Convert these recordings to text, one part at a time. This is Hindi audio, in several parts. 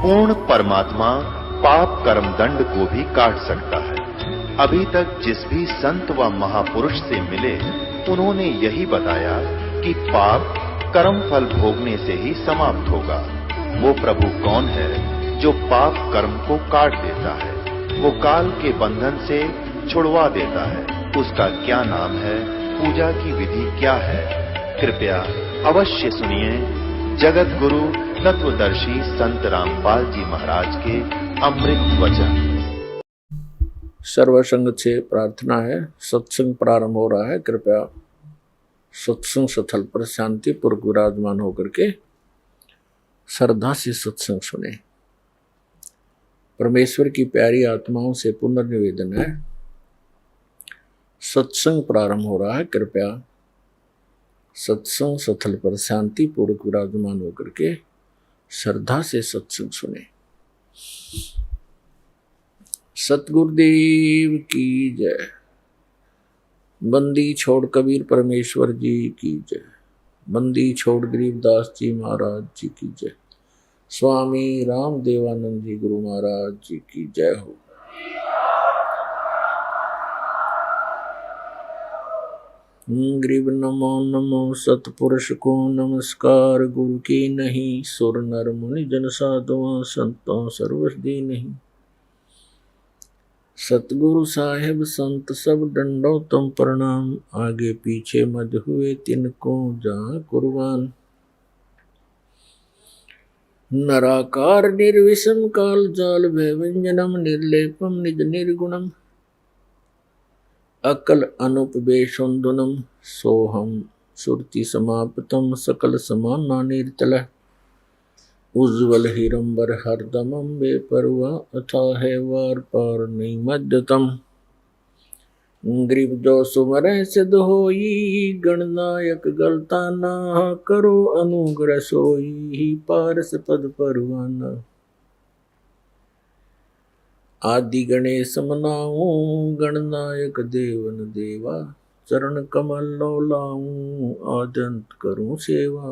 पूर्ण परमात्मा पाप कर्म दंड को भी काट सकता है। अभी तक जिस भी संत व महापुरुष से मिले, उन्होंने यही बताया कि पाप कर्म फल भोगने से ही समाप्त होगा। वो प्रभु कौन है जो पाप कर्म को काट देता है, वो काल के बंधन से छुड़वा देता है। उसका क्या नाम है, पूजा की विधि क्या है? कृपया अवश्य सुनिए जगत गुरु तत्वदर्शी संत रामपाल जी महाराज के अमृत वचन। सर्वसंग से प्रार्थना है। सत्संग प्रारंभ हो रहा है। कृपया सत्संग स्थल पर शांतिपूर्वक विराजमान होकर के श्रद्धा से सत्संग सुने। परमेश्वर की प्यारी आत्माओं से पुनर्निवेदन है, सत्संग प्रारंभ हो रहा है। कृपया सत्संग स्थल पर शांतिपूर्वक विराजमान होकर के श्रद्धा से सत्संग सुने। सतगुरुदेव की जय। बंदी छोड़ कबीर परमेश्वर जी की जय। बंदी छोड़ गरीबदास जी महाराज जी की जय। स्वामी राम देवानंद जी गुरु महाराज जी की जय हो। गरीब नमो नमो सतपुरुष को नमस्कार। गुरु की नहीं सुर नर मुनि जन साधुआ संतों सर्वसदी नहीं। सतगुरु साहेब संत सब डंडो तुम प्रणाम। आगे पीछे मद हुए तिनको जहाँ कुर्बान। नराकार निर्विषम काल जाल भयव्यंजनम निर्लेपम निज निर्गुणम। अकल अनुपवेशुंदुनम सोहम सुरति समाप्तम सकल समाना निर्तल। उज्ज्वल हिरंबर हरदमम बेपरवा अथाह वार पार नहीं मध्यतम। गरीब जो सुमर सिद्ध होई गणनायक गलता ना। करो अनुग्रह सोई पारस पद परवाना। आदि गणेश मनाऊं गणनायक देवन देवा। चरण कमल लो लाऊं आदंत करूं सेवा।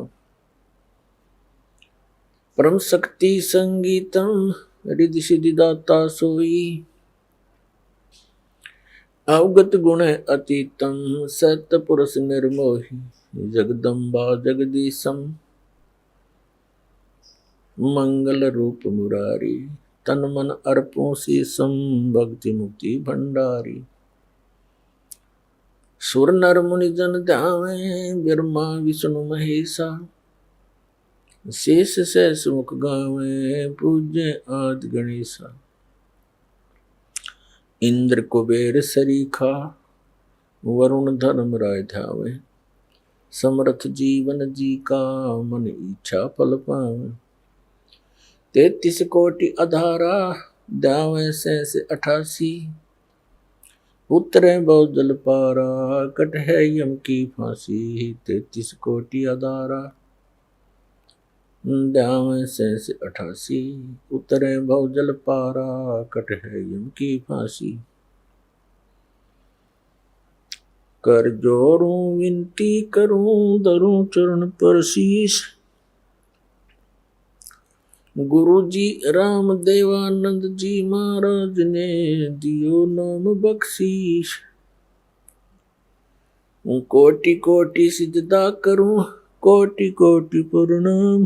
परम शक्ति संगीतम रिद्धि सिद्धि दाता सोई। अवगत गुण अतीतम सत पुरुष निर्मोही। जगदम्बा जगदीशम मंगल रूप मुरारी। तन मन अर्पों शीसम भक्ति मुक्ति भंडारी। सुर नर मुनि जन ध्यावे ब्रह्मा विष्णु महेशा। शेष सहस मुख गावे पूज्य आदि गणेशा। इंद्र कुबेर सरीखा वरुण धर्म राय ध्यावे। समर्थ जीवन जी का मन इच्छा फल पावे। 33 कोटि अधारा ध्यावे सहस 88। उतरे बहुजल पारा कट है यम की फांसी। 33 कोटि अधारा ध्यावे सहस 88। उतरे बहुजल पारा कट है यम की फांसी। कर जोड़ूं विनती करूं धरूं चरण पर शीश। गुरु जी राम देवानंद जी महाराज ने दियो नाम बख्शीश। कोटि कोटि सिजदा करूं कोटि कोटि प्रणाम।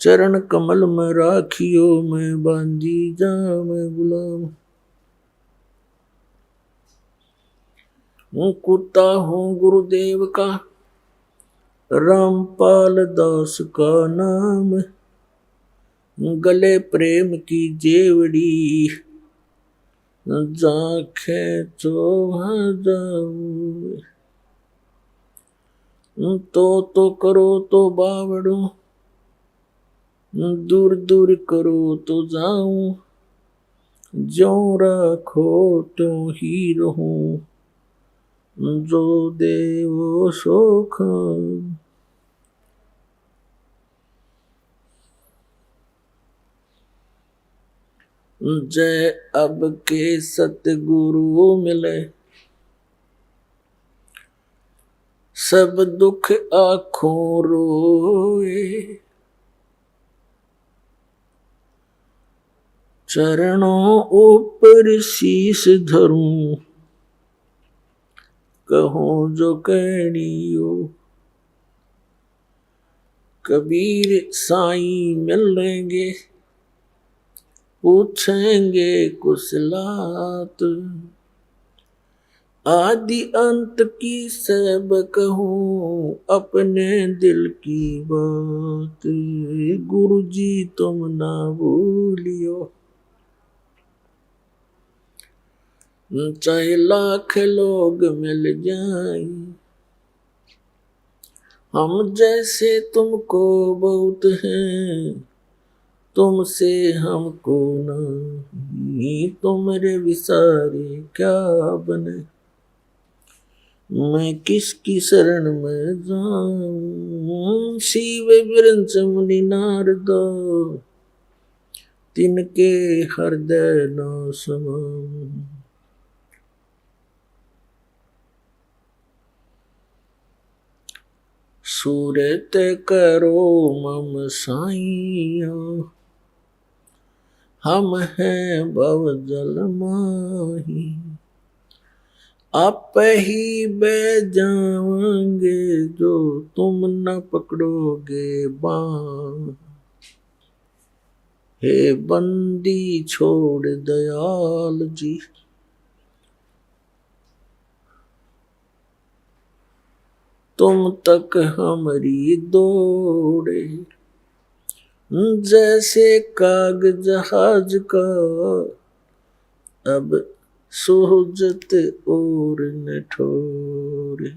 चरण कमल में राखियो मैं बांधी जा मैं गुलाम। कुत्ता हूँ गुरुदेव का रामपाल दास का नाम। गले प्रेम की जेवड़ी जाखे चोभा जाऊं। तो करो तो बावड़ो दूर दूर करो तो जाऊं। जो रखो तो ही रहूं जो देवो सो खाऊं। जय अब के सतगुरु मिले सब दुख आँखों रोए। चरणों ऊपर शीश धरूं, कहूं जो कहनियो। कबीर साईं मिलेंगे, पूछेंगे कुशलात, आदि अंत की सब कहूं, अपने दिल की बात। गुरु जी तुम ना भूलियो, चाहे लाख लोग मिल जाएं, हम जैसे तुमको बहुत हैं, तुमसे हमको नहीं। तुमरे विसारे क्या बने, मैं किसकी शरण में जाऊं। शिव विरंच मुनि नारद, तिनके हृदय न समाऊं। सूरत करो मम साइया, हम हैं भव जल माही। आप ही बह जाएंगे, जो तुम न पकड़ोगे बाँ। हे बंदी छोड़ दयाल जी, तुम तक हमारी दौड़े। जैसे काग जहाज का, अब सोहजत और न ठोरे।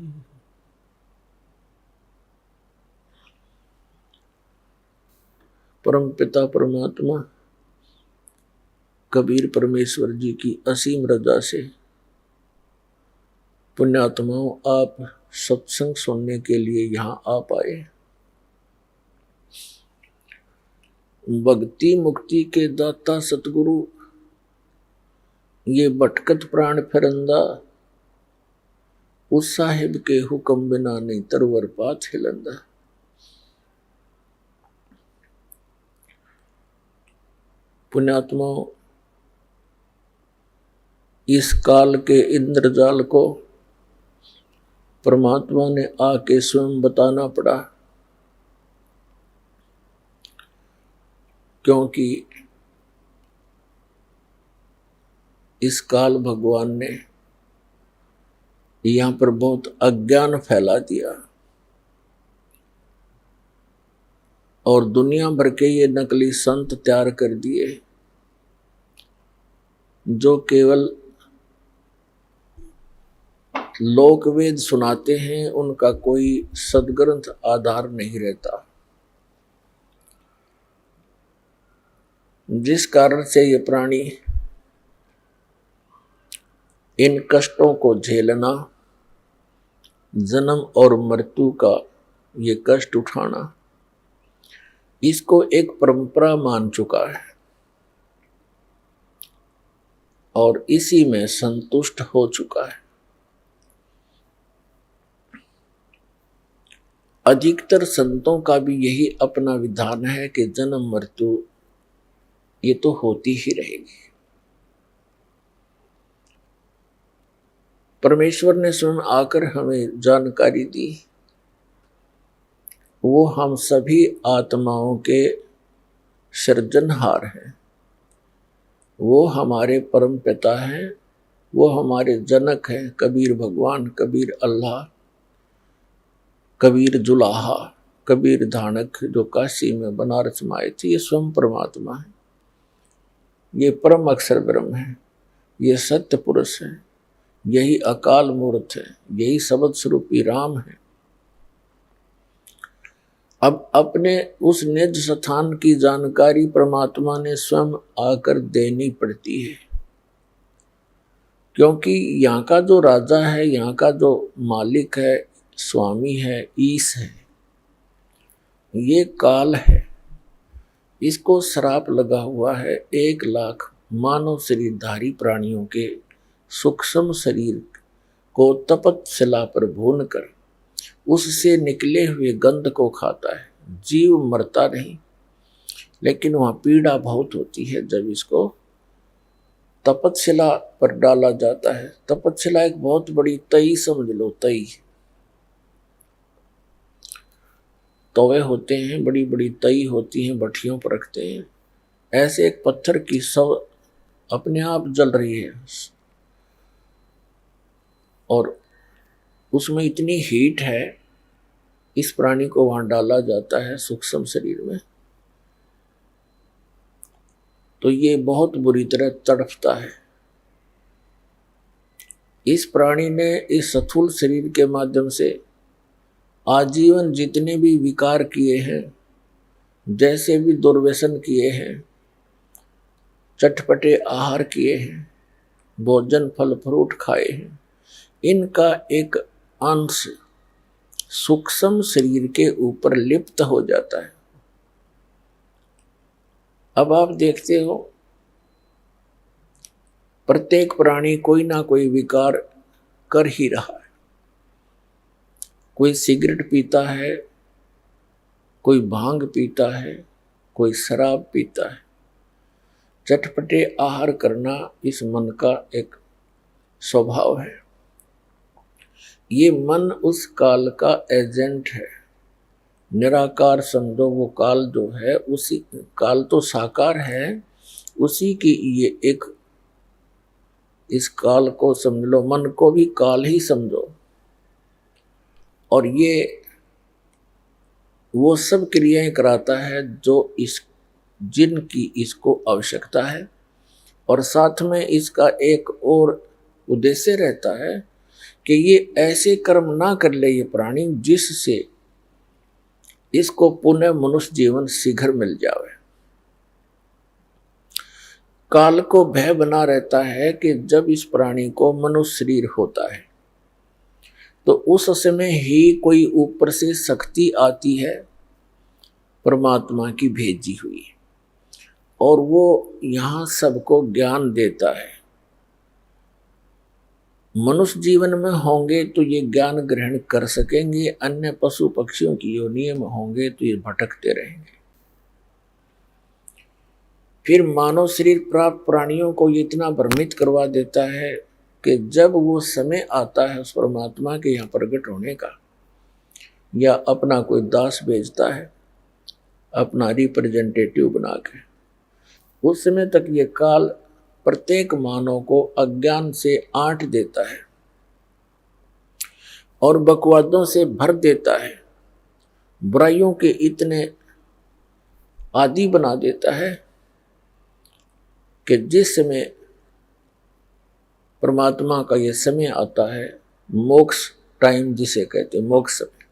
परम पिता परमात्मा कबीर परमेश्वर जी की असीम रजा से पुण्यात्माओं आप सत्संग सुनने के लिए यहाँ आ पाए। भक्ति मुक्ति के दाता सतगुरु, ये भटकत प्राण फिरंदा, उस साहिब के हुक्म बिना नहीं तरवर पात हिलंदा। पुण्यात्माओं, इस काल के इंद्रजाल को परमात्मा ने आके स्वयं बताना पड़ा, क्योंकि इस काल भगवान ने यहां पर बहुत अज्ञान फैला दिया और दुनिया भर के ये नकली संत तैयार कर दिए, जो केवल लोक वेद सुनाते हैं, उनका कोई सदग्रंथ आधार नहीं रहता। जिस कारण से ये प्राणी इन कष्टों को झेलना, जन्म और मृत्यु का ये कष्ट उठाना, इसको एक परंपरा मान चुका है और इसी में संतुष्ट हो चुका है। अधिकतर संतों का भी यही अपना विधान है कि जन्म मृत्यु ये तो होती ही रहेगी। परमेश्वर ने स्वयं आकर हमें जानकारी दी, वो हम सभी आत्माओं के सृजनहार हैं, वो हमारे परम पिता हैं, वो हमारे जनक हैं। कबीर भगवान, कबीर अल्लाह, कबीर जुलाहा, कबीर धानक जो काशी में बनारस में आए थे, ये स्वयं परमात्मा है, ये परम अक्षर ब्रह्म है, ये सत्य पुरुष है, यही अकाल मूर्त है, यही शब्द स्वरूपी राम है। अब अपने उस निज स्थान की जानकारी परमात्मा ने स्वयं आकर देनी पड़ती है, क्योंकि यहाँ का जो राजा है, यहाँ का जो मालिक है, स्वामी है, ईश है, ये काल है। इसको श्राप लगा हुआ है 1 लाख मानव शरीरधारी प्राणियों के सूक्ष्म शरीर को तपत शिला पर भून कर उससे निकले हुए गंध को खाता है। जीव मरता नहीं, लेकिन वहाँ पीड़ा बहुत होती है जब इसको तपतशिला पर डाला जाता है। तपतशिला एक बहुत बड़ी तई समझ लो, तई। तवे होते हैं, बड़ी बड़ी तई होती हैं, भट्टियों पर रखते हैं। ऐसे एक पत्थर की सब अपने आप जल रही है और उसमें इतनी हीट है, इस प्राणी को वहां डाला जाता है सूक्ष्म शरीर में, तो ये बहुत बुरी तरह तड़पता है। इस प्राणी ने इस स्थूल शरीर के माध्यम से आजीवन जितने भी विकार किए हैं, जैसे भी दुर्व्यसन किए हैं, चटपटे आहार किए हैं, भोजन फल फ्रूट खाए हैं, इनका एक अंश सूक्ष्म शरीर के ऊपर लिप्त हो जाता है। अब आप देखते हो प्रत्येक प्राणी कोई ना कोई विकार कर ही रहा है। कोई सिगरेट पीता है, कोई भांग पीता है, कोई शराब पीता है। चटपटे आहार करना इस मन का एक स्वभाव है। ये मन उस काल का एजेंट है। निराकार समझो, वो काल जो है, उसी काल तो साकार है, उसी की ये एक, इस काल को समझ लो, मन को भी काल ही समझो। और ये वो सब क्रियाएं कराता है जो जिनकी इसको आवश्यकता है। और साथ में इसका एक और उद्देश्य रहता है कि ये ऐसे कर्म ना कर ले ये प्राणी जिससे इसको पुनः मनुष्य जीवन शीघ्र मिल जाए। काल को भय बना रहता है कि जब इस प्राणी को मनुष्य शरीर होता है तो उस समय ही कोई ऊपर से शक्ति आती है, परमात्मा की भेजी हुई, और वो यहाँ सबको ज्ञान देता है। मनुष्य जीवन में होंगे तो ये ज्ञान ग्रहण कर सकेंगे, अन्य पशु पक्षियों की योनि में होंगे तो ये भटकते रहेंगे। फिर मानव शरीर प्राप्त प्राणियों को ये इतना भ्रमित करवा देता है कि जब वो समय आता है उस परमात्मा के यहाँ प्रकट होने का, या अपना कोई दास भेजता है अपना रिप्रेजेंटेटिव बना के, उस समय तक ये काल प्रत्येक मानव को अज्ञान से आंट देता है और बकवादों से भर देता है, बुराइयों के इतने आदी बना देता है कि जिस समय परमात्मा का ये समय आता है, मोक्ष टाइम जिसे कहते हैं, मोक्ष समय,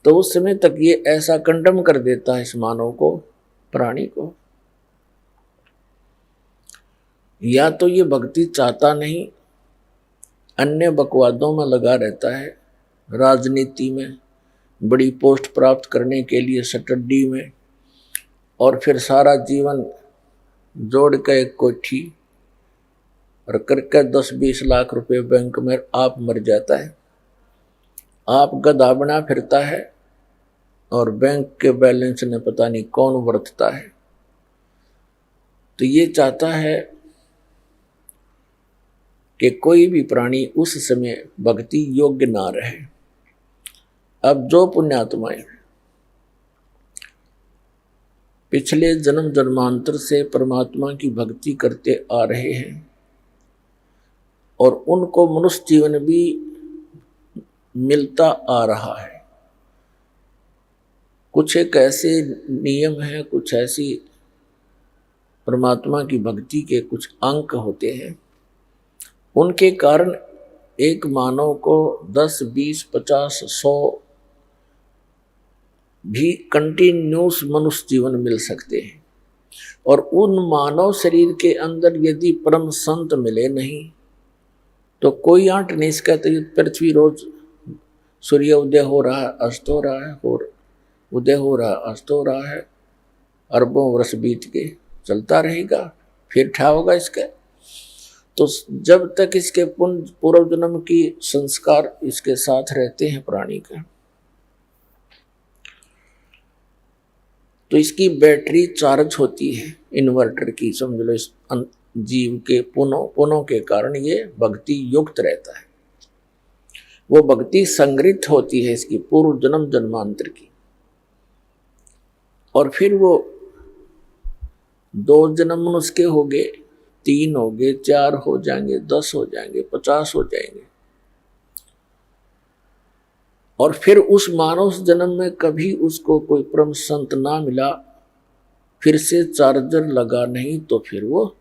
तो उस समय तक ये ऐसा कंडम कर देता है इस मानव को, प्राणी को। या तो ये भक्ति चाहता नहीं, अन्य बकवादों में लगा रहता है, राजनीति में बड़ी पोस्ट प्राप्त करने के लिए स्टडी में, और फिर सारा जीवन जोड़ के एक कोठी और करके 10-20 लाख रुपए बैंक में आप मर जाता है। आप गधा बना फिरता है और बैंक के बैलेंस ने पता नहीं कौन बरतता है। तो ये चाहता है कि कोई भी प्राणी उस समय भक्ति योग्य ना रहे। अब जो पुण्यात्माएं पिछले जन्म जन्मांतर से परमात्मा की भक्ति करते आ रहे हैं और उनको मनुष्य जीवन भी मिलता आ रहा है, कुछ एक ऐसे नियम हैं, कुछ ऐसी परमात्मा की भक्ति के कुछ अंक होते हैं, उनके कारण एक मानव को 10, 20, 50, 100 भी कंटिन्यूस मनुष्य जीवन मिल सकते हैं। और उन मानव शरीर के अंदर यदि परम संत मिले नहीं तो कोई आंट नहीं सकता। पृथ्वी रोज सूर्य उदय हो रहा है, अस्त हो रहा है, और उदय हो रहा है, अस्त हो रहा है, अरबों वर्ष बीत के चलता रहेगा, फिर ठा होगा इसके। तो जब तक इसके पूर्व जन्म की संस्कार इसके साथ रहते हैं प्राणी का, तो इसकी बैटरी चार्ज होती है इन्वर्टर की, समझ लो, इस जीव के पुनों के कारण ये भक्ति युक्त रहता है। वो भक्ति संग्रहित होती है इसकी पूर्व जन्म जन्मांतर की, और फिर वो 2 जन्म उसके हो गए, 3 हो गए, 4 हो जाएंगे, 10 हो जाएंगे, 50 हो जाएंगे, और फिर उस मानव जन्म में कभी उसको कोई परम संत ना मिला, फिर से चार्जर लगा नहीं, तो फिर वो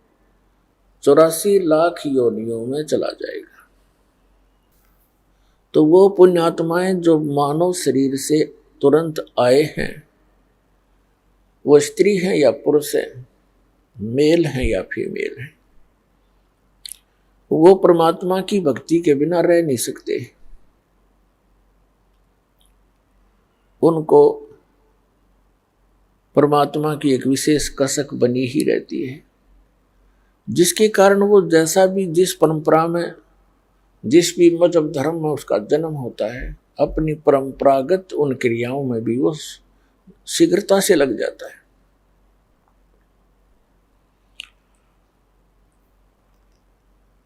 84 लाख योनियों में चला जाएगा। तो वो पुण्यात्माएं जो मानव शरीर से तुरंत आए हैं, वो स्त्री हैं या पुरुष हैं, मेल हैं या फीमेल हैं, वो परमात्मा की भक्ति के बिना रह नहीं सकते। उनको परमात्मा की एक विशेष कसक बनी ही रहती है, जिसके कारण वो जैसा भी जिस परंपरा में, जिस भी मजहब धर्म में उसका जन्म होता है, अपनी परंपरागत उन क्रियाओं में भी वो शीघ्रता से लग जाता है।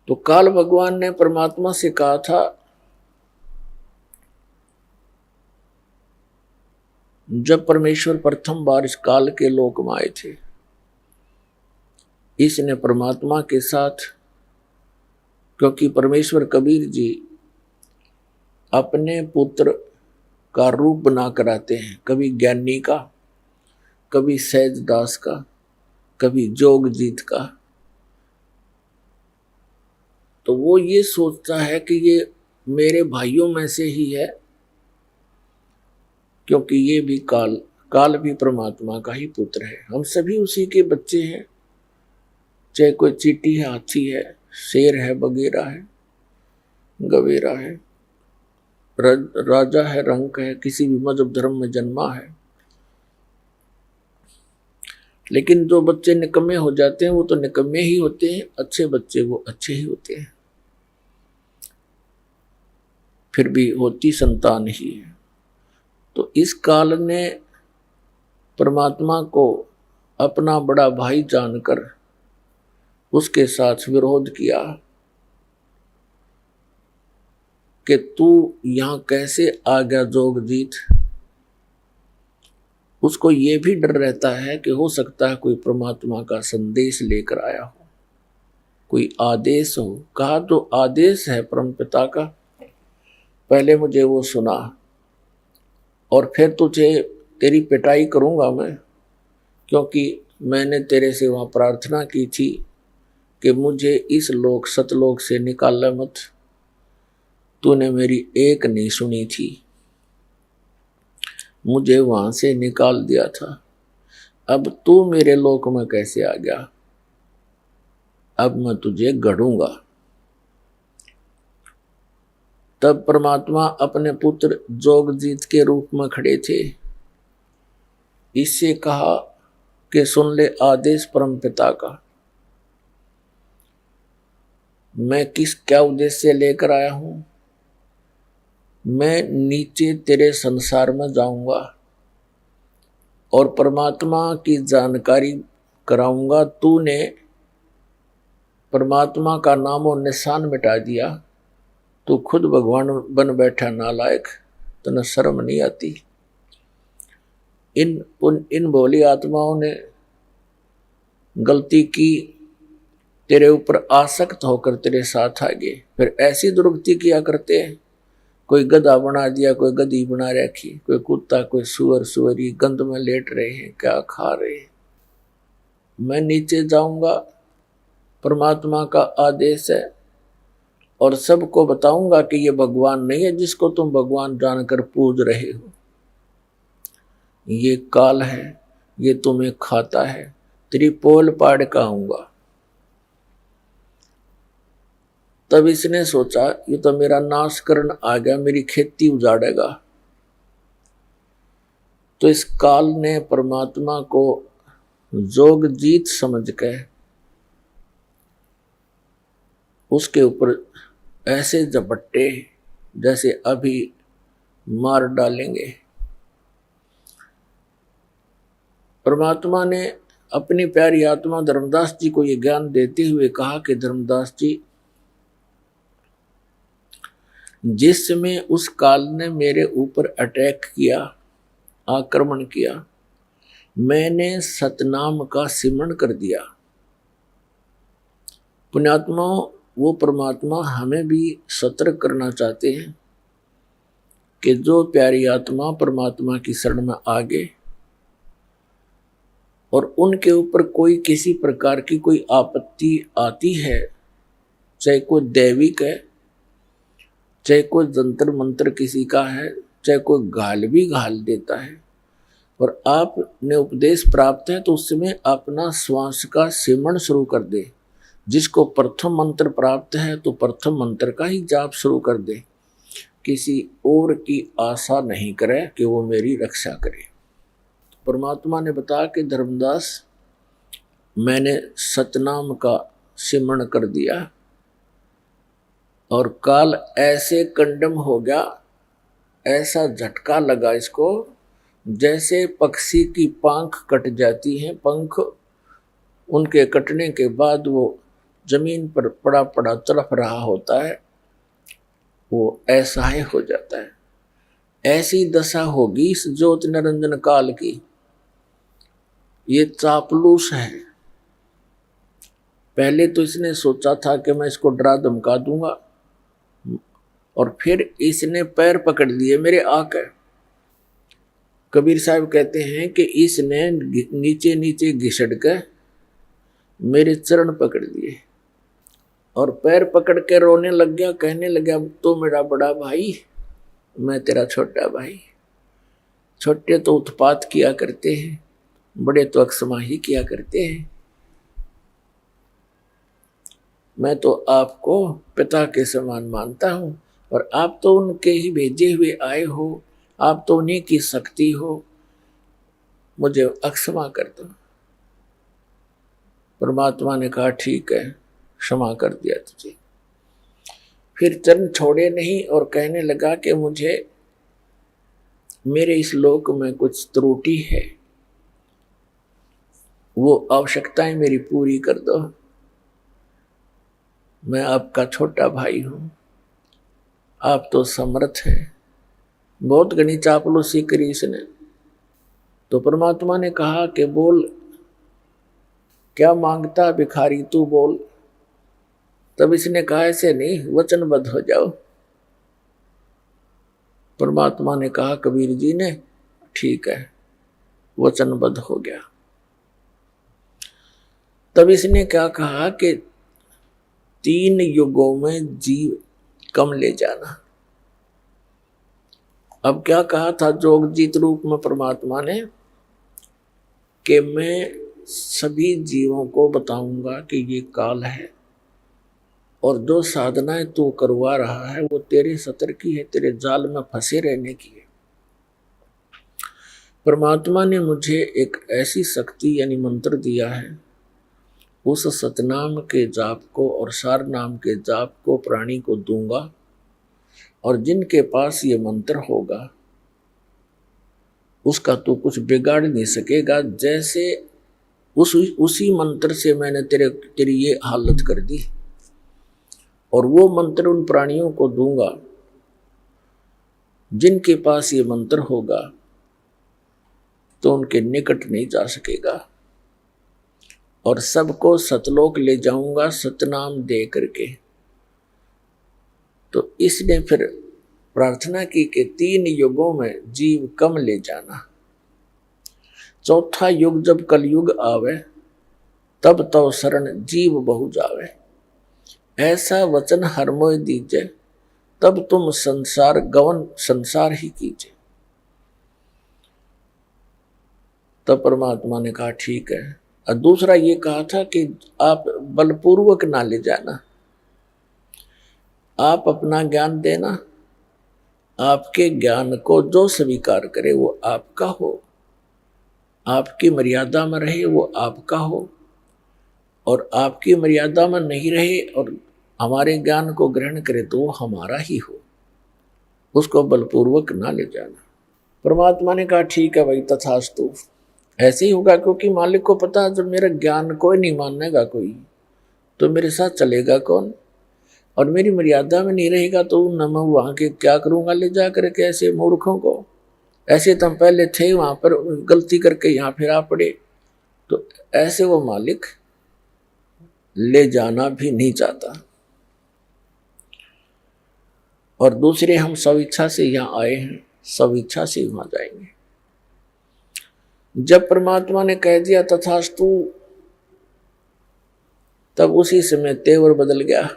तो काल भगवान ने परमात्मा से कहा था, जब परमेश्वर प्रथम बार इस काल के लोक में आए थे, इसने परमात्मा के साथ, क्योंकि परमेश्वर कबीर जी अपने पुत्र का रूप बना कर आते हैं, कभी ज्ञानी का, कभी सहजदास का, कभी जोगजीत का, तो वो ये सोचता है कि ये मेरे भाइयों में से ही है, क्योंकि ये भी काल भी परमात्मा का ही पुत्र है। हम सभी उसी के बच्चे हैं, चाहे कोई चींटी है, हाथी है, शेर है, बगेरा है, गवेरा है, राजा है, रंक है, किसी भी मजहब धर्म में जन्मा है। लेकिन जो बच्चे निकम्मे हो जाते हैं वो तो निकम्मे ही होते हैं, अच्छे बच्चे वो अच्छे ही होते हैं, फिर भी होती संतान ही है। तो इस काल ने परमात्मा को अपना बड़ा भाई जानकर उसके साथ विरोध किया कि तू यहां कैसे आ गया जोगजीत। उसको ये भी डर रहता है कि हो सकता है कोई परमात्मा का संदेश लेकर आया हो, कोई आदेश हो। कहा तो आदेश है परमपिता का, पहले मुझे वो सुना और फिर तुझे तेरी पिटाई करूंगा मैं, क्योंकि मैंने तेरे से वहां प्रार्थना की थी कि मुझे इस लोक सतलोक से निकालना मत। तूने मेरी एक नहीं सुनी थी, मुझे वहां से निकाल दिया था। अब तू मेरे लोक में कैसे आ गया? अब मैं तुझे गढ़ूंगा। तब परमात्मा अपने पुत्र जोगजीत के रूप में खड़े थे। इससे कहा कि सुन ले आदेश परमपिता का, मैं क्या उद्देश्य लेकर आया हूं। मैं नीचे तेरे संसार में जाऊंगा और परमात्मा की जानकारी कराऊंगा। तूने परमात्मा का नाम और निशान मिटा दिया, तू खुद भगवान बन बैठा नालायक, तने शर्म नहीं आती। इन भोली आत्माओं ने गलती की, तेरे ऊपर आसक्त होकर तेरे साथ आ गए, फिर ऐसी दुर्गति किया करते हैं। कोई गधा बना दिया, कोई गधी बना रखी, कोई कुत्ता, कोई सुअर, सुअरी गंद में लेट रहे हैं, क्या खा रहे हैं। मैं नीचे जाऊंगा, परमात्मा का आदेश है, और सबको बताऊंगा कि ये भगवान नहीं है जिसको तुम भगवान जानकर पूज रहे हो। ये काल है, ये तुम्हें खाता है, तेरी पोल पाड़ का आऊंगा। तब इसने सोचा ये तो मेरा नाश करने आ गया, मेरी खेती उजाड़ेगा। तो इस काल ने परमात्मा को जोगजीत समझ के उसके ऊपर ऐसे झपट्टे जैसे अभी मार डालेंगे। परमात्मा ने अपनी प्यारी आत्मा धर्मदास जी को ये ज्ञान देते हुए कहा कि धर्मदास जी, जिस समय उस काल ने मेरे ऊपर अटैक किया, आक्रमण किया, मैंने सतनाम का सिमरण कर दिया। पुण्यात्मा, वो परमात्मा हमें भी सतर्क करना चाहते हैं कि जो प्यारी आत्मा परमात्मा की शरण में आ गए और उनके ऊपर कोई किसी प्रकार की कोई आपत्ति आती है, चाहे कोई दैविक है, चाहे कोई जंतर मंत्र किसी का है, चाहे कोई गाल भी गाल देता है, और आपने उपदेश प्राप्त है तो उस समय अपना श्वास का सिमरण शुरू कर दे। जिसको प्रथम मंत्र प्राप्त है तो प्रथम मंत्र का ही जाप शुरू कर दे, किसी और की आशा नहीं करे कि वो मेरी रक्षा करे। परमात्मा ने बताया कि धर्मदास, मैंने सतनाम का सिमरण कर दिया और काल ऐसे कंडम हो गया, ऐसा झटका लगा इसको जैसे पक्षी की पंख कट जाती हैं, पंख उनके कटने के बाद वो जमीन पर पड़ा पड़ा तड़प रहा होता है, वो ऐसा ही हो जाता है। ऐसी दशा होगी इस ज्योत निरंजन काल की। ये चापलूस है। पहले तो इसने सोचा था कि मैं इसको डरा धमका दूंगा, और फिर इसने पैर पकड़ लिए मेरे आकर। कबीर साहब कहते हैं कि इसने नीचे नीचे घिसट कर मेरे चरण पकड़ लिए और पैर पकड़ के रोने लग गया, कहने लगा, अब तो मेरा बड़ा भाई, मैं तेरा छोटा भाई। छोटे तो उत्पात किया करते हैं, बड़े तो अक्षमा किया करते हैं। मैं तो आपको पिता के समान मानता हूं, और आप तो उनके ही भेजे हुए आए हो, आप तो उन्हीं की शक्ति हो, मुझे अक्षमा कर दो। परमात्मा ने कहा, ठीक है, क्षमा कर दिया तुझे। फिर चरण छोड़े नहीं और कहने लगा कि मुझे मेरे इस लोक में कुछ त्रुटि है, वो आवश्यकताएं मेरी पूरी कर दो। मैं आपका छोटा भाई हूं, आप तो समर्थ हैं। बहुत घनी चापलूसी करी इसने। तो परमात्मा ने कहा कि बोल, क्या मांगता भिखारी, तू बोल। तब इसने कहा, ऐसे नहीं, वचनबद्ध हो जाओ। परमात्मा ने कहा कबीर जी ने, ठीक है, वचनबद्ध हो गया। तब इसने क्या कहा कि 3 युगों में जीव कम ले जाना। अब क्या कहा था जोगजीत रूप में परमात्मा ने कि मैं सभी जीवों को बताऊंगा कि ये काल है, और जो साधनाएं तू करवा रहा है वो तेरे सतर की है, तेरे जाल में फंसे रहने की है। परमात्मा ने मुझे एक ऐसी शक्ति यानी मंत्र दिया है, उस सतनाम के जाप को और सार नाम के जाप को प्राणी को दूंगा, और जिनके पास ये मंत्र होगा उसका तो कुछ बिगाड़ नहीं सकेगा। जैसे उसी मंत्र से मैंने तेरी ये हालत कर दी, और वो मंत्र उन प्राणियों को दूंगा जिनके पास ये मंत्र होगा, तो उनके निकट नहीं जा सकेगा, और सबको सतलोक ले जाऊंगा सतनाम दे करके। तो इसने फिर प्रार्थना की कि 3 युगों में जीव कम ले जाना। चौथा युग जब कलयुग आवे, तब तो शरण जीव बहु जावे। ऐसा वचन हर मोय दीजे, तब तुम संसार गवन संसार ही कीजिए। तब परमात्मा ने कहा, ठीक है। और दूसरा ये कहा था कि आप बलपूर्वक ना ले जाना, आप अपना ज्ञान देना, आपके ज्ञान को जो स्वीकार करे वो आपका हो, आपकी मर्यादा में रहे वो आपका हो, और आपकी मर्यादा में नहीं रहे और हमारे ज्ञान को ग्रहण करे तो वो हमारा ही हो, उसको बलपूर्वक ना ले जाना। परमात्मा ने कहा, ठीक है भाई, तथास्तु। ऐसे ही होगा, क्योंकि मालिक को पता है जब मेरा ज्ञान कोई नहीं मानेगा कोई, तो मेरे साथ चलेगा कौन, और मेरी मर्यादा में नहीं रहेगा तो न मैं वहां के क्या करूंगा ले जा करके ऐसे मूर्खों को। ऐसे तो हम पहले थे वहां पर, गलती करके यहाँ फिर आ पड़े, तो ऐसे वो मालिक ले जाना भी नहीं चाहता। और दूसरे, हम सब इच्छा से यहाँ आए हैं, सब इच्छा से वहां जाएंगे। जब परमात्मा ने कह दिया तथास्तु, तब उसी समय तेवर बदल गया।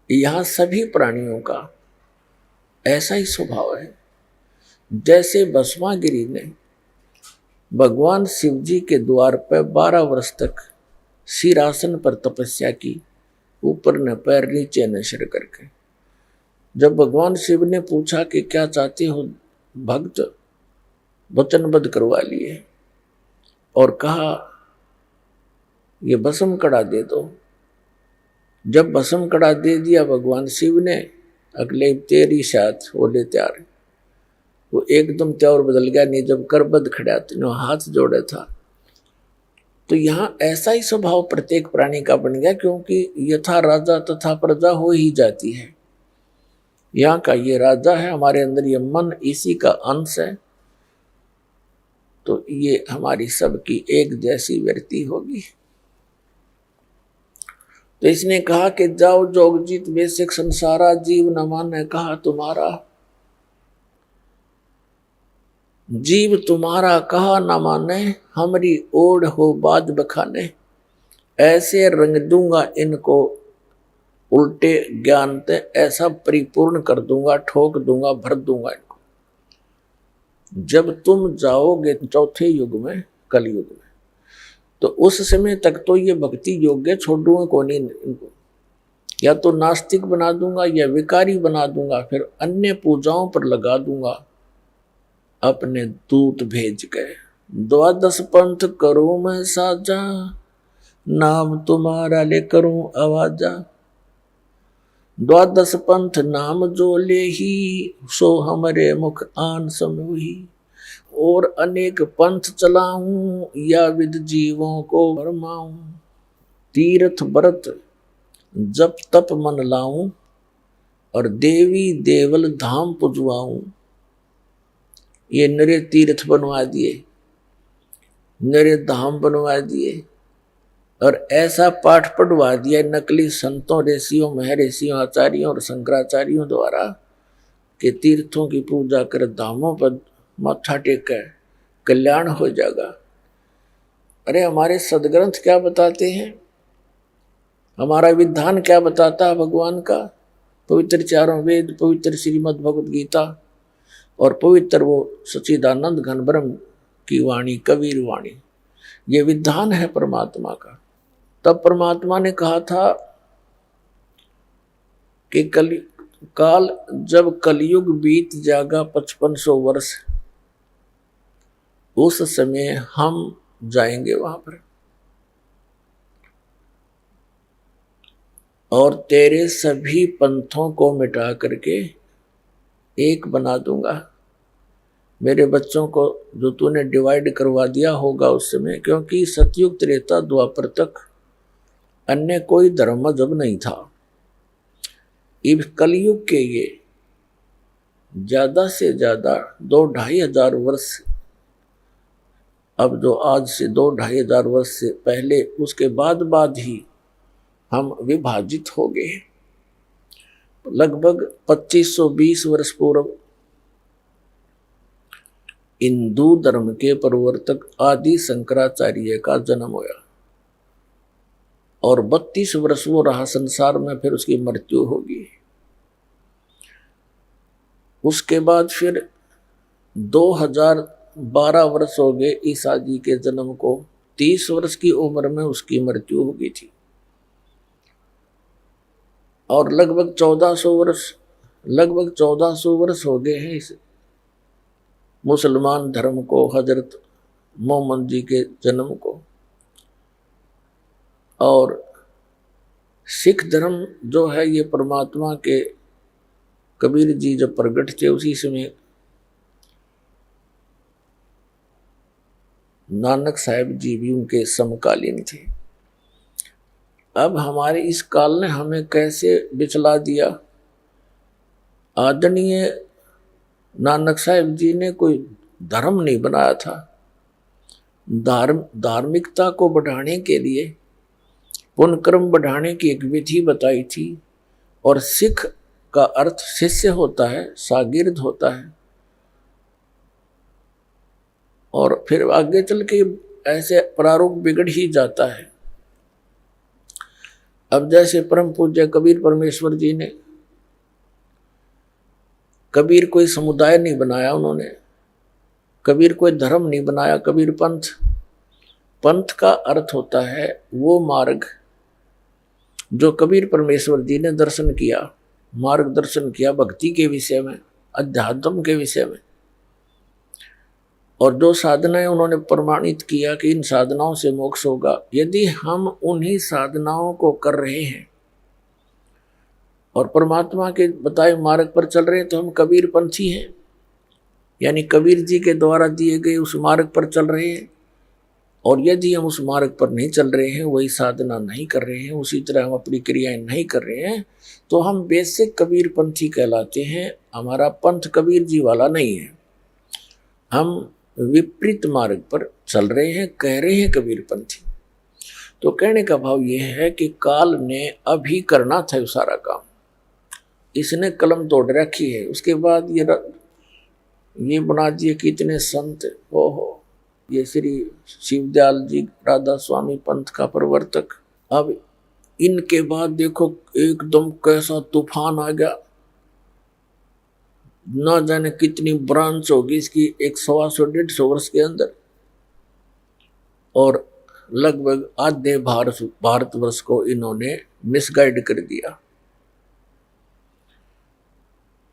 यहां सभी प्राणियों का ऐसा ही स्वभाव है। जैसे भस्मागिरी ने भगवान शिव जी के द्वार पर 12 वर्ष तक सिरासन पर तपस्या की, ऊपर न पैर नीचे न सिर करके। जब भगवान शिव ने पूछा कि क्या चाहते हो भक्त, वचनबद्ध करवा लिए और कहा ये भस्म कड़ा दे दो। जब भस्म कड़ा दे दिया भगवान शिव ने, अगले तेरी साथ बोले तैयार, वो एकदम त्यावर बदल गया। नहीं जब करबद्ध खड़ा तो हाथ जोड़े था। तो यहाँ ऐसा ही स्वभाव प्रत्येक प्राणी का बन गया, क्योंकि यथा राजा तथा प्रजा हो ही जाती है। यहाँ का ये राजा है, हमारे अंदर ये मन इसी का अंश है, तो ये हमारी सबकी एक जैसी वृत्ति होगी। तो इसने कहा कि जाओ जोगजीत बेसिक संसारा, जीव न माने कहा तुम्हारा। जीव तुम्हारा कहा न माने, हमारी ओढ़ हो बाज बखाने। ऐसे रंग दूंगा इनको उल्टे ज्ञान ते, ऐसा परिपूर्ण कर दूंगा, ठोक दूंगा, भर दूंगा इनको। जब तुम जाओगे चौथे युग में, कलयुग में, तो उस समय तक तो ये भक्ति योग्य छोड़ दूंगा को नहीं इनको, या तो नास्तिक बना दूंगा या विकारी बना दूंगा, फिर अन्य पूजाओं पर लगा दूंगा अपने दूत भेज के। 12 पंथ करूं मैं साजा, नाम तुम्हारा ले करूं आवाजा। 12 पंथ नाम जो ले ही, सो हमारे मुख आन समूही। और अनेक पंथ चलाऊं, या विद जीवों को भरमाऊं। तीर्थ व्रत जप तप मन लाऊं, और देवी देवल धाम पुजवाऊं। ये नरे तीर्थ बनवा दिए, नरे धाम बनवा दिए, और ऐसा पाठ पढ़वा दिया नकली संतों, ऋषियों, महर्षियों, आचार्यों और शंकराचार्यों द्वारा कि तीर्थों की पूजा कर, धामों पर माथा टेक, कल्याण हो जाएगा। अरे हमारे सदग्रंथ क्या बताते हैं, हमारा विधान क्या बताता है भगवान का? पवित्र चारों वेद, पवित्र श्रीमद् भगवद गीता, और पवित्र वो सच्चिदानंद घन ब्रह्म की वाणी, कबीर वाणी, ये विधान है परमात्मा का। तब परमात्मा ने कहा था कि काल जब कलयुग बीत जाएगा 5500 वर्ष, उस समय हम जाएंगे वहां पर, और तेरे सभी पंथों को मिटा करके एक बना दूंगा। मेरे बच्चों को जो तूने डिवाइड करवा दिया होगा उस समय, क्योंकि सतयुग त्रेता द्वापर तक अन्य कोई धर्म मजहब नहीं था। इस कलयुग के ये ज्यादा से ज्यादा 2-2.5 हजार वर्ष, अब जो आज से 2-2.5 हजार वर्ष से पहले, उसके बाद ही हम विभाजित हो गए। लगभग 2520 वर्ष पूर्व हिंदू धर्म के प्रवर्तक आदि शंकराचार्य का जन्म हुआ, और 32 वर्ष वो रहा संसार में, फिर उसकी मृत्यु होगी। उसके बाद फिर 2012 वर्ष हो गए ईसा जी के जन्म को। 30 वर्ष की उम्र में उसकी मृत्यु हो गई थी, और लगभग 1400 वर्ष हो गए हैं इस मुसलमान धर्म को, हजरत मोहम्मद जी के जन्म को। और सिख धर्म जो है, ये परमात्मा के कबीर जी जब प्रकट थे उसी समय नानक साहब जी भी उनके समकालीन थे। अब हमारे इस काल ने हमें कैसे बिचला दिया। आदरणीय नानक साहब जी ने कोई धर्म नहीं बनाया था। धार्मिकता को बढ़ाने के लिए, पुण्य कर्म बढ़ाने की एक विधि बताई थी। और सिख का अर्थ शिष्य होता है, शागिर्द होता है। और फिर आगे चल के ऐसे प्रारूप बिगड़ ही जाता है। अब जैसे परम पूज्य कबीर परमेश्वर जी ने, कबीर कोई समुदाय नहीं बनाया उन्होंने, कबीर कोई धर्म नहीं बनाया, कबीर पंथ। पंथ का अर्थ होता है वो मार्ग जो कबीर परमेश्वर जी ने दर्शन किया, मार्गदर्शन किया भक्ति के विषय में, अध्यात्म के विषय में। और जो साधनाएं उन्होंने प्रमाणित किया कि इन साधनाओं से मोक्ष होगा। यदि हम उन्हीं साधनाओं को कर रहे हैं और परमात्मा के बताए मार्ग पर चल रहे हैं तो हम कबीर पंथी हैं, यानी कबीर जी के द्वारा दिए गए उस मार्ग पर चल रहे हैं। और यदि हम उस मार्ग पर नहीं चल रहे हैं, वही साधना नहीं कर रहे हैं, उसी तरह हम अपनी क्रियाएं नहीं कर रहे हैं, तो हम बेसिक कबीर पंथी कहलाते हैं। हमारा पंथ कबीर जी वाला नहीं है, हम विपरीत मार्ग पर चल रहे हैं, कह रहे हैं कबीर पंथी। तो कहने का भाव यह है कि काल ने अभी करना था सारा काम, इसने कलम तोड़ रखी है। उसके बाद ये बना दिए कि इतने संत, ओहो, ये श्री शिवदयाल जी राधा स्वामी पंथ का प्रवर्तक। अब इनके बाद देखो एकदम कैसा तूफान आ गया, ना जाने कितनी ब्रांच होगी इसकी, 100-150 वर्ष के अंदर। और लगभग आधे भारतवर्ष को इन्होंने मिसगाइड कर दिया,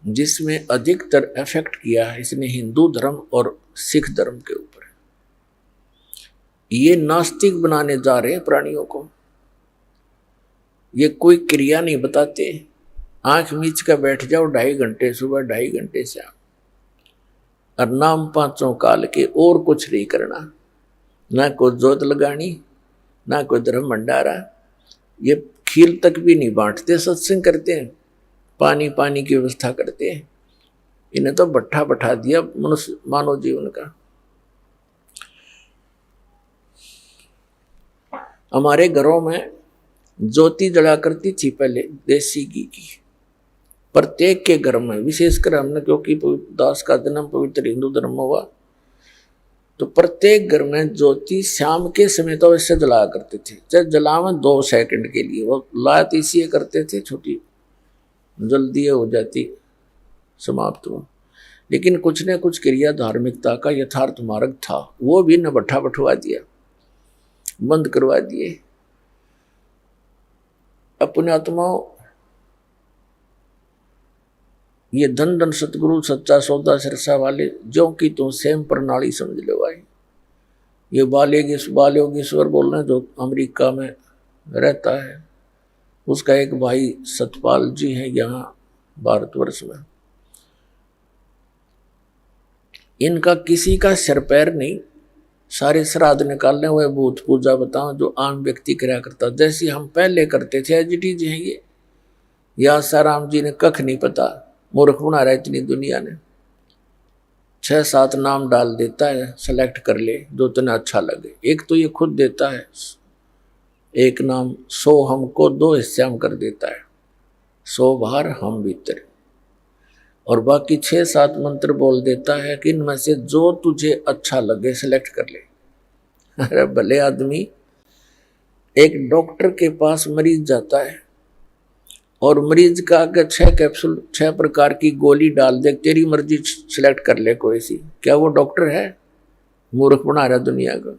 जिसमें अधिकतर इफेक्ट किया है इसने हिंदू धर्म और सिख धर्म के ऊपर। ये नास्तिक बनाने जा रहे हैं प्राणियों को। ये कोई क्रिया नहीं बताते, आंख मीच कर बैठ जाओ 2.5 घंटे सुबह, 2.5 घंटे शाम, और नाम 5 काल के, और कुछ नहीं करना, ना कोई जोत लगानी, ना कोई धर्म भंडारा। ये खीर तक भी नहीं बांटते, सत्संग करते हैं, पानी की व्यवस्था करते हैं। इन्हें तो भट्ठा बैठा दिया मनुष्य मानव जीवन का। हमारे घरों में ज्योति जला करती थी पहले देसी घी की, प्रत्येक के घर में, विशेषकर हमने, क्योंकि दास का जन्म पवित्र हिंदू धर्म में हुआ, तो प्रत्येक घर में ज्योति शाम के समय तो वैसे जलाया करते थे, चाहे जलावे 2 सेकंड के लिए। वो लात इसलिए करते थे, छोटी जल्दी हो जाती, समाप्त हो। लेकिन कुछ न कुछ क्रिया धार्मिकता का यथार्थ मार्ग था, वो भी न भट्ठा बैठवा दिया, बंद करवा दिए। अपने आत्माओं, ये धन धन सतगुरु सच्चा सौदा सिरसा वाले, जो कि तुम सेम प्रणाली समझ लो भाई। ये बालयोगेश्वर बोल रहे हैं, जो अमेरिका में रहता है, उसका एक भाई सतपाल जी है यहाँ भारतवर्ष में। इनका किसी का सिर पैर नहीं, सारे श्राद्ध निकालने हुए, भूत पूजा बताओ जो आम व्यक्ति कराया करता, जैसे हम पहले करते थे। एजिटी जी हैं ये, या साराम जी ने कख नहीं पता, मूर्ख बना रहा इतनी दुनिया ने। 6-7 नाम डाल देता है, सेलेक्ट कर ले जो तुम्हें अच्छा लगे। एक तो ये खुद देता है एक नाम, 100 हमको 2 हिस्से हम कर देता है, 100 बाहर हम भीतर, और बाकी 6-7 मंत्र बोल देता है कि इनमें से जो तुझे अच्छा लगे सेलेक्ट कर ले। अरे भले आदमी, एक डॉक्टर के पास मरीज जाता है और मरीज का अगर 6 कैप्सूल 6 प्रकार की गोली डाल दे, तेरी मर्जी सिलेक्ट कर ले कोई सी, क्या वो डॉक्टर है? मूर्ख बना रहा दुनिया को।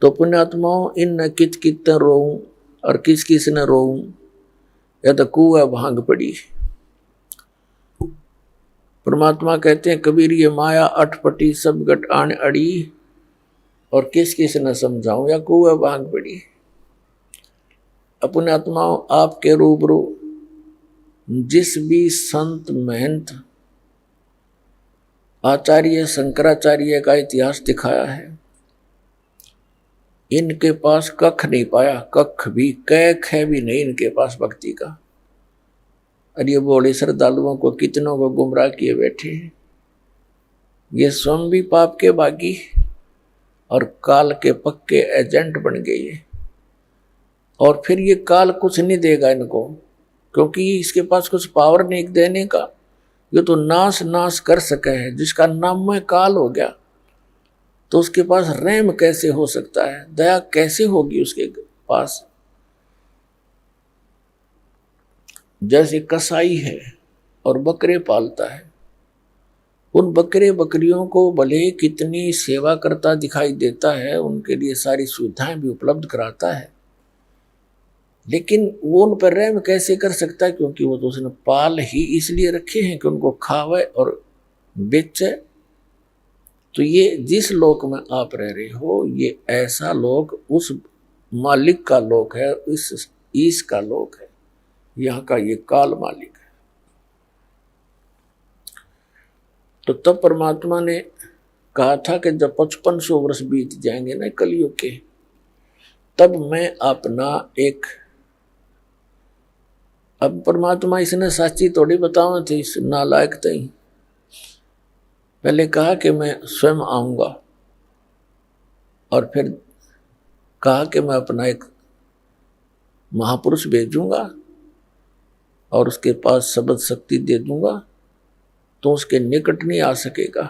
तो पुण्यात्माओं, इन न कित कित रोऊं और किस किस न रोऊं, या तो कुआ भांग पड़ी। परमात्मा कहते हैं कबीर, ये माया अटपटी सब गट आन अड़ी, और किस किस न समझाऊं, या कुआ भांग पड़ी। अपने आत्माओं, आपके रूबरू जिस भी संत महंत आचार्य शंकराचार्य का इतिहास दिखाया है, इनके पास कख नहीं पाया, कख भी, कै ख भी नहीं इनके पास भक्ति का। और ये बोले श्रद्धालुओं को कितनों को गुमराह किए बैठे हैं। ये स्वयं भी पाप के बागी और काल के पक्के एजेंट बन गए। और फिर ये काल कुछ नहीं देगा इनको, क्योंकि इसके पास कुछ पावर नहीं देने का। ये तो नाश नाश कर सके है, जिसका नाम में काल हो गया तो उसके पास रहम कैसे हो सकता है, दया कैसे होगी उसके पास। जैसे कसाई है और बकरे पालता है, उन बकरे बकरियों को भले कितनी सेवा करता दिखाई देता है, उनके लिए सारी सुविधाएं भी उपलब्ध कराता है, लेकिन वो उन पर रहम कैसे कर सकता है, क्योंकि वो तो उसने पाल ही इसलिए रखे हैं कि उनको खावे और बेचे। तो ये जिस लोक में आप रह रहे हो, ये ऐसा लोक उस मालिक का लोक है, इस ईश का लोक है, यहाँ का ये काल मालिक है। तो तब परमात्मा ने कहा था कि जब 5500 वर्ष बीत जाएंगे ना कलयुग के, तब मैं अपना एक, अब परमात्मा इसने साची थोड़ी बतावा थी, इस नालायक तई पहले कहा कि मैं स्वयं आऊंगा, और फिर कहा कि मैं अपना एक महापुरुष भेजूंगा और उसके पास शब्द शक्ति दे दूंगा, तो उसके निकट नहीं आ सकेगा।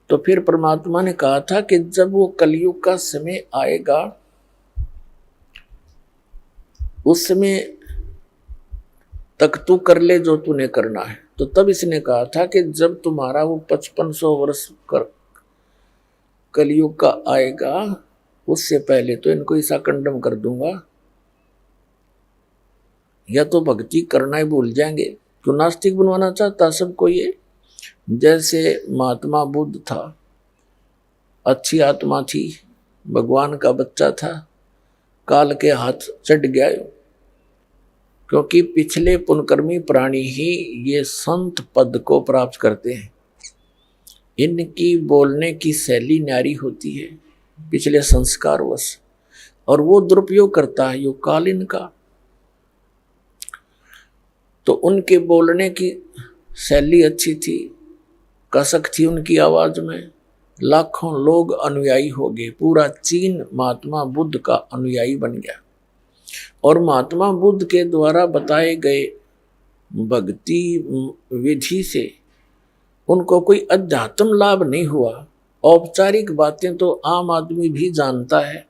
तो फिर परमात्मा ने कहा था कि जब वो कलयुग का समय आएगा, उस समय तक तू कर ले जो तूने करना है। तो तब इसने कहा था कि जब तुम्हारा वो 5500 वर्ष कर कलयुग का आएगा, उससे पहले तो इनको ऐसा कंडम कर दूंगा, या तो भक्ति करना ही भूल जाएंगे। क्यों नास्तिक बनवाना चाहता सबको ये। जैसे महात्मा बुद्ध था, अच्छी आत्मा थी, भगवान का बच्चा था, काल के हाथ चढ़ गया, क्योंकि पिछले पुण्यकर्मी प्राणी ही ये संत पद को प्राप्त करते हैं। इनकी बोलने की शैली न्यारी होती है पिछले संस्कारवश, और वो दुरुपयोग करता है यो काल इनका। तो उनके बोलने की शैली अच्छी थी, कसक थी उनकी आवाज में, लाखों लोग अनुयायी हो गए। पूरा चीन महात्मा बुद्ध का अनुयायी बन गया। और महात्मा बुद्ध के द्वारा बताए गए भक्ति विधि से उनको कोई अध्यात्म लाभ नहीं हुआ। औपचारिक बातें तो आम आदमी भी जानता है,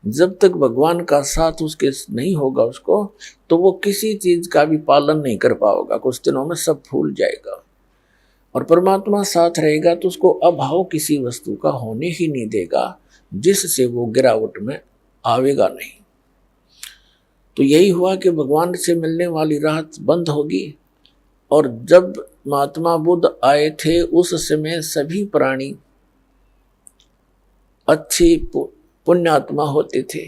जब तक भगवान का साथ उसके नहीं होगा उसको, तो वो किसी चीज का भी पालन नहीं कर पाएगा, कुछ दिनों में सब भूल जाएगा। और परमात्मा साथ रहेगा तो उसको अभाव किसी वस्तु का होने ही नहीं देगा, जिससे वो गिरावट में आवेगा नहीं। तो यही हुआ कि भगवान से मिलने वाली राह बंद होगी। और जब महात्मा बुद्ध आए थे, उस समय सभी प्राणी अच्छी पुण्यात्मा होते थे।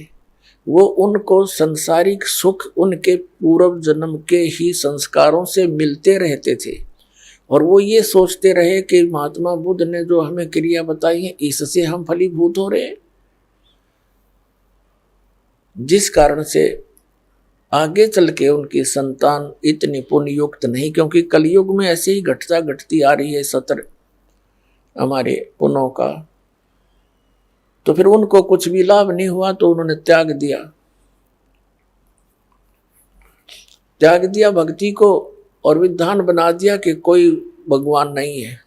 वो उनको संसारिक सुख उनके पूर्व जन्म के ही संस्कारों से मिलते रहते थे, और वो ये सोचते रहे कि महात्मा बुद्ध ने जो हमें क्रिया बताई है, इससे हम फलीभूत हो रहे हैं, जिस कारण से आगे चल के उनकी संतान इतनी पुण्ययुक्त नहीं। क्योंकि कलयुग में ऐसे ही घटती आ रही है सतर हमारे पुण्यों का। तो फिर उनको कुछ भी लाभ नहीं हुआ, तो उन्होंने त्याग दिया भक्ति को, और विधान बना दिया कि कोई भगवान नहीं है,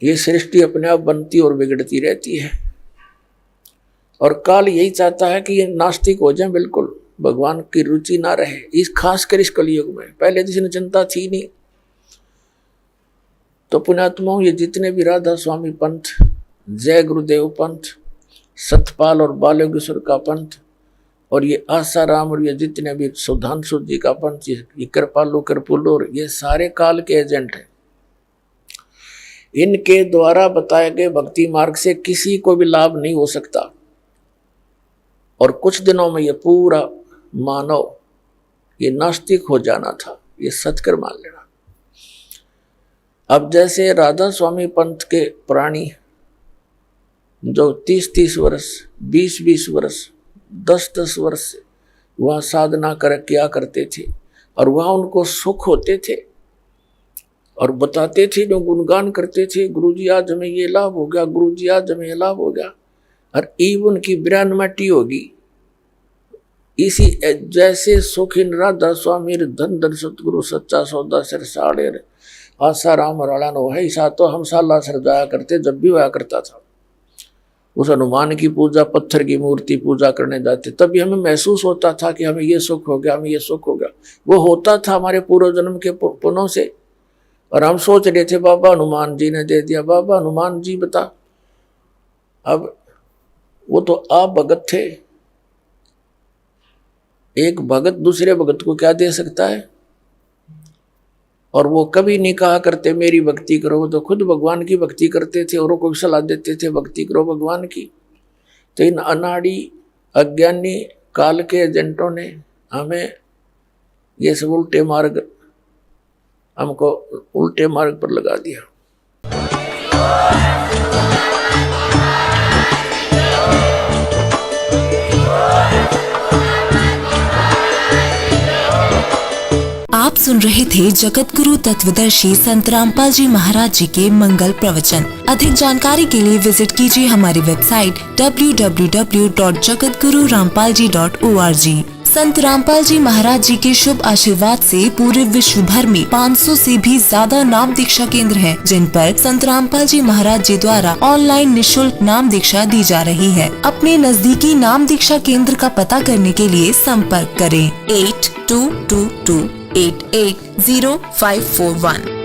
ये सृष्टि अपने आप बनती और बिगड़ती रहती है। और काल यही चाहता है कि ये नास्तिक हो जाए, बिल्कुल भगवान की रुचि ना रहे, इस खासकर इस कलयुग में। पहले जिसने चिंता थी नहीं। तो पुण्यात्माओं, ये जितने भी राधा स्वामी पंथ, जय गुरुदेव पंथ, सतपाल और बालोगेश्वर का पंथ, और ये आसाराम, और ये जितने भी सुधांशु जी का पंथ, ये कृपालु कृपुलु, और ये सारे काल के एजेंट हैं। इनके द्वारा बताए गए भक्ति मार्ग से किसी को भी लाभ नहीं हो सकता। और कुछ दिनों में ये पूरा मानव ये नास्तिक हो जाना था, ये सचकर मान लेना। अब जैसे राधा स्वामी पंथ के प्राणी जो 30-30 वर्ष, 20-20 वर्ष, 10-10 वर्ष से वहाँ साधना किया करते थे और वहाँ उनको सुख होते थे और बताते थे, जो गुणगान करते थे, गुरुजी आज हमें ये लाभ हो गया, गुरुजी आज हमें ये लाभ हो गया। और ईब उनकी बिरानमटी होगी। इसी जैसे सुखिन राधा स्वामी धन धन सतगुरु सच्चा सौदा सिर साड़े आशा राम राणा नो है। ऐसा तो हम साला सर जाया करते, जब भी हुआ करता था। उस हनुमान की पूजा, पत्थर की मूर्ति पूजा करने जाते, तभी हमें महसूस होता था कि हमें ये सुख हो गया, हमें ये सुख हो गया। वो होता था हमारे पूर्व जन्म के पुण्यों से। और हम सोच रहे थे बाबा हनुमान जी ने दे दिया, बाबा हनुमान जी बता। अब वो तो आप भगत थे, एक भगत दूसरे भगत को क्या दे सकता है? और वो कभी नहीं कहा करते मेरी भक्ति करो, वो तो खुद भगवान की भक्ति करते थे, औरों को भी सलाह देते थे भक्ति करो भगवान की। तो इन अनाड़ी अज्ञानी काल के एजेंटों ने हमें ये सब उल्टे मार्ग, हमको उल्टे मार्ग पर लगा दिया। आप सुन रहे थे जगत गुरु तत्वदर्शी संत रामपाल जी महाराज जी के मंगल प्रवचन। अधिक जानकारी के लिए विजिट कीजिए हमारी वेबसाइट www.jagatgururampalji.org। संत रामपाल जी महाराज जी के शुभ आशीर्वाद से पूरे विश्व भर में 500 से भी ज्यादा नाम दीक्षा केंद्र हैं, जिन पर संत रामपाल जी महाराज जी द्वारा ऑनलाइन निशुल्क नाम दीक्षा दी जा रही है। अपने नजदीकी नाम दीक्षा केंद्र का पता करने के लिए संपर्क करें 8222880541।